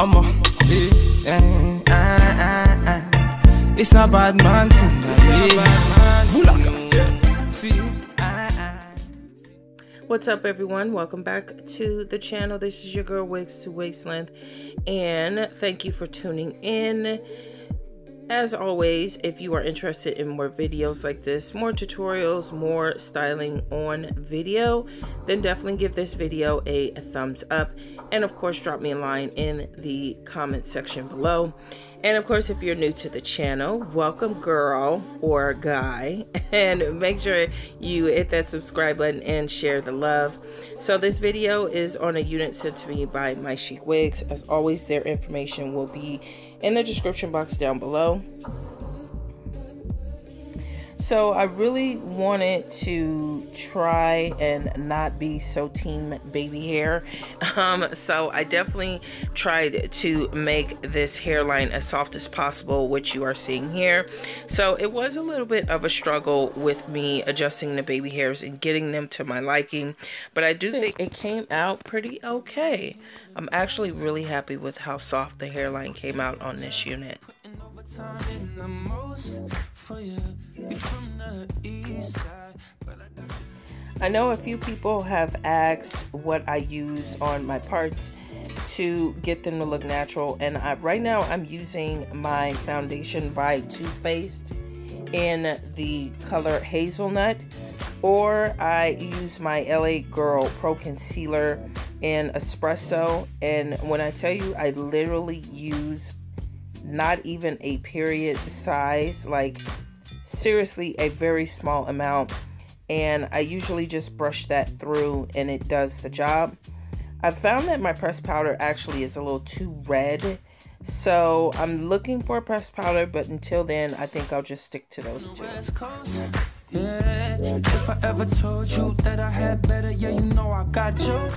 It's a bad man thing. What's up, everyone? Welcome back to the channel. This is your girl Wigs to Waist Length, and thank you for tuning in. As always, if you are interested in more videos like this, more tutorials, more styling on video, then definitely give this video a thumbs up, and of course drop me a line in the comment section below. And of course, if you're new to the channel, welcome, girl or guy, and make sure you hit that subscribe button and share the love. So this video is on a unit sent to me by MYCHICWIGS. As always, their information will be in the description box down below. So I really wanted to try and not be so team baby hair. So I definitely tried to make this hairline as soft as possible, which you are seeing here. So it was a little bit of a struggle with me adjusting the baby hairs and getting them to my liking, but I do think it came out pretty okay. I'm actually really happy with how soft the hairline came out on this unit. I know a few people have asked what I use on my parts to get them to look natural, and right now I'm using my foundation by Too Faced in the color Hazelnut, or I use my LA Girl Pro Concealer in Espresso. And when I tell you, I literally use not even a period size, like seriously a very small amount, and I usually just brush that through and it does the job. I've found that my pressed powder actually is a little too red, so I'm looking for a pressed powder, but until then I think I'll just stick to those two. Yeah, if I ever told you that I had better, yeah, you know I got you.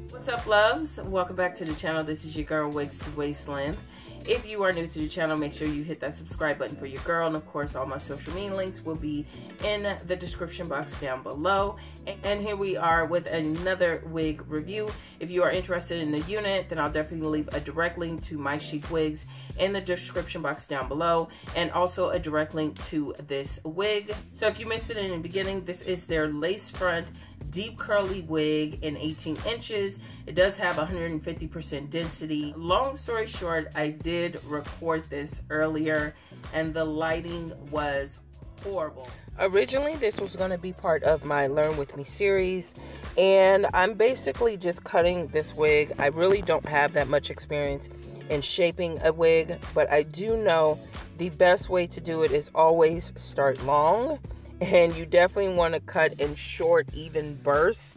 What's up, loves? Welcome back to the channel. This is your girl Wigs to Waist Length. If you are new to the channel, make sure you hit that subscribe button for your girl. And of course, all my social media links will be in the description box down below. And here we are with another wig review. If you are interested in the unit, then I'll definitely leave a direct link to MYCHICWIGS in the description box down below, and also a direct link to this wig. So if you missed it in the beginning, this is their lace front deep curly wig in 18 inches. It does have 150% density. Long story short, I did record this earlier and the lighting was horrible. Originally, this was going to be part of my Learn With Me series, and I'm basically just cutting this wig. I really don't have that much experience in shaping a wig, but I do know the best way to do it is always start long, and you definitely want to cut in short, even bursts,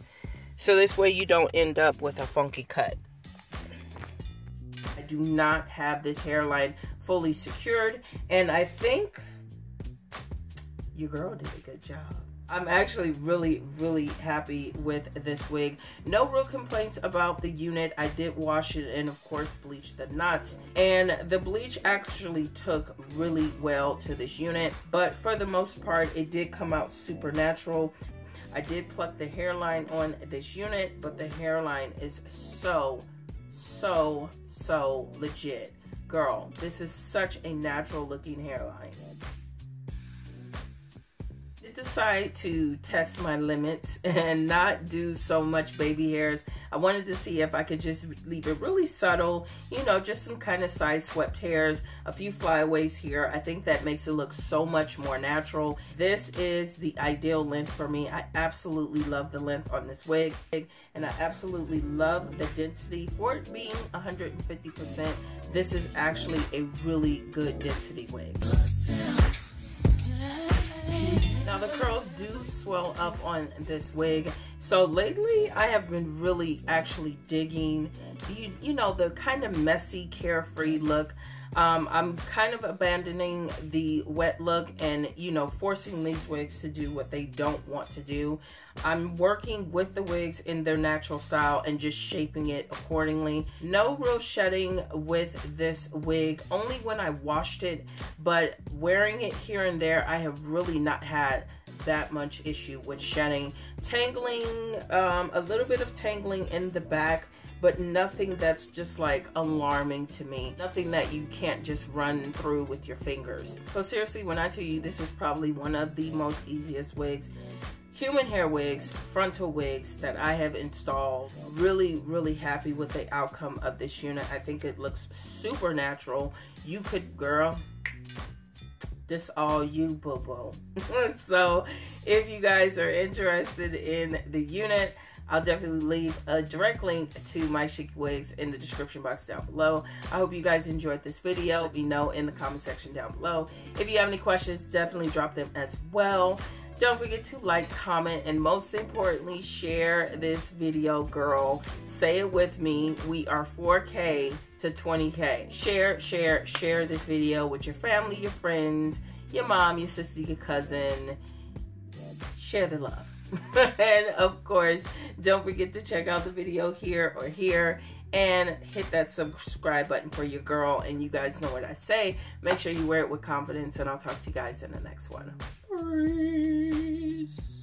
so this way you don't end up with a funky cut. I do not have this hairline fully secured, and I think your girl did a good job. I'm actually really happy with this wig. No real complaints about the unit. I did wash it and of course bleach the knots, and the bleach actually took really well to this unit, but for the most part it did come out super natural. I did pluck the hairline on this unit, but the hairline is so legit. Girl, this is such a natural looking hairline. Decide to test my limits and not do so much baby hairs. I wanted to see if I could just leave it really subtle, you know, just some kind of side swept hairs, a few flyaways here. I think that makes it look so much more natural. This is the ideal length for me. I absolutely love the length on this wig, and I absolutely love the density. For it being 150%, this is actually a really good density wig. Now the curls do swell up on this wig, so lately I have been really actually digging you know, the kind of messy, carefree look. I'm kind of abandoning the wet look and, you know, forcing these wigs to do what they don't want to do. I'm working with the wigs in their natural style and just shaping it accordingly. No real shedding with this wig, only when I washed it, but wearing it here and there, I have really not had that much issue with shedding. Tangling, a little bit of tangling in the back, but nothing that's just like alarming to me. Nothing that you can't just run through with your fingers. So seriously, when I tell you this is probably one of the most easiest wigs, human hair wigs, frontal wigs that I have installed. Really happy with the outcome of this unit. I think it looks super natural. You could, girl, this all you, boo-boo. So if you guys are interested in the unit, I'll definitely leave a direct link to My Chic Wigs in the description box down below. I hope you guys enjoyed this video. Let me know in the comment section down below. If you have any questions, definitely drop them as well. Don't forget to like, comment, and most importantly, share this video, girl. Say it with me. We are 4K to 20K. Share this video with your family, your friends, your mom, your sister, your cousin. Share the love. And of course, don't forget to check out the video here or here and hit that subscribe button for your girl. And you guys know what I say. Make sure you wear it with confidence, and I'll talk to you guys in the next one. Peace.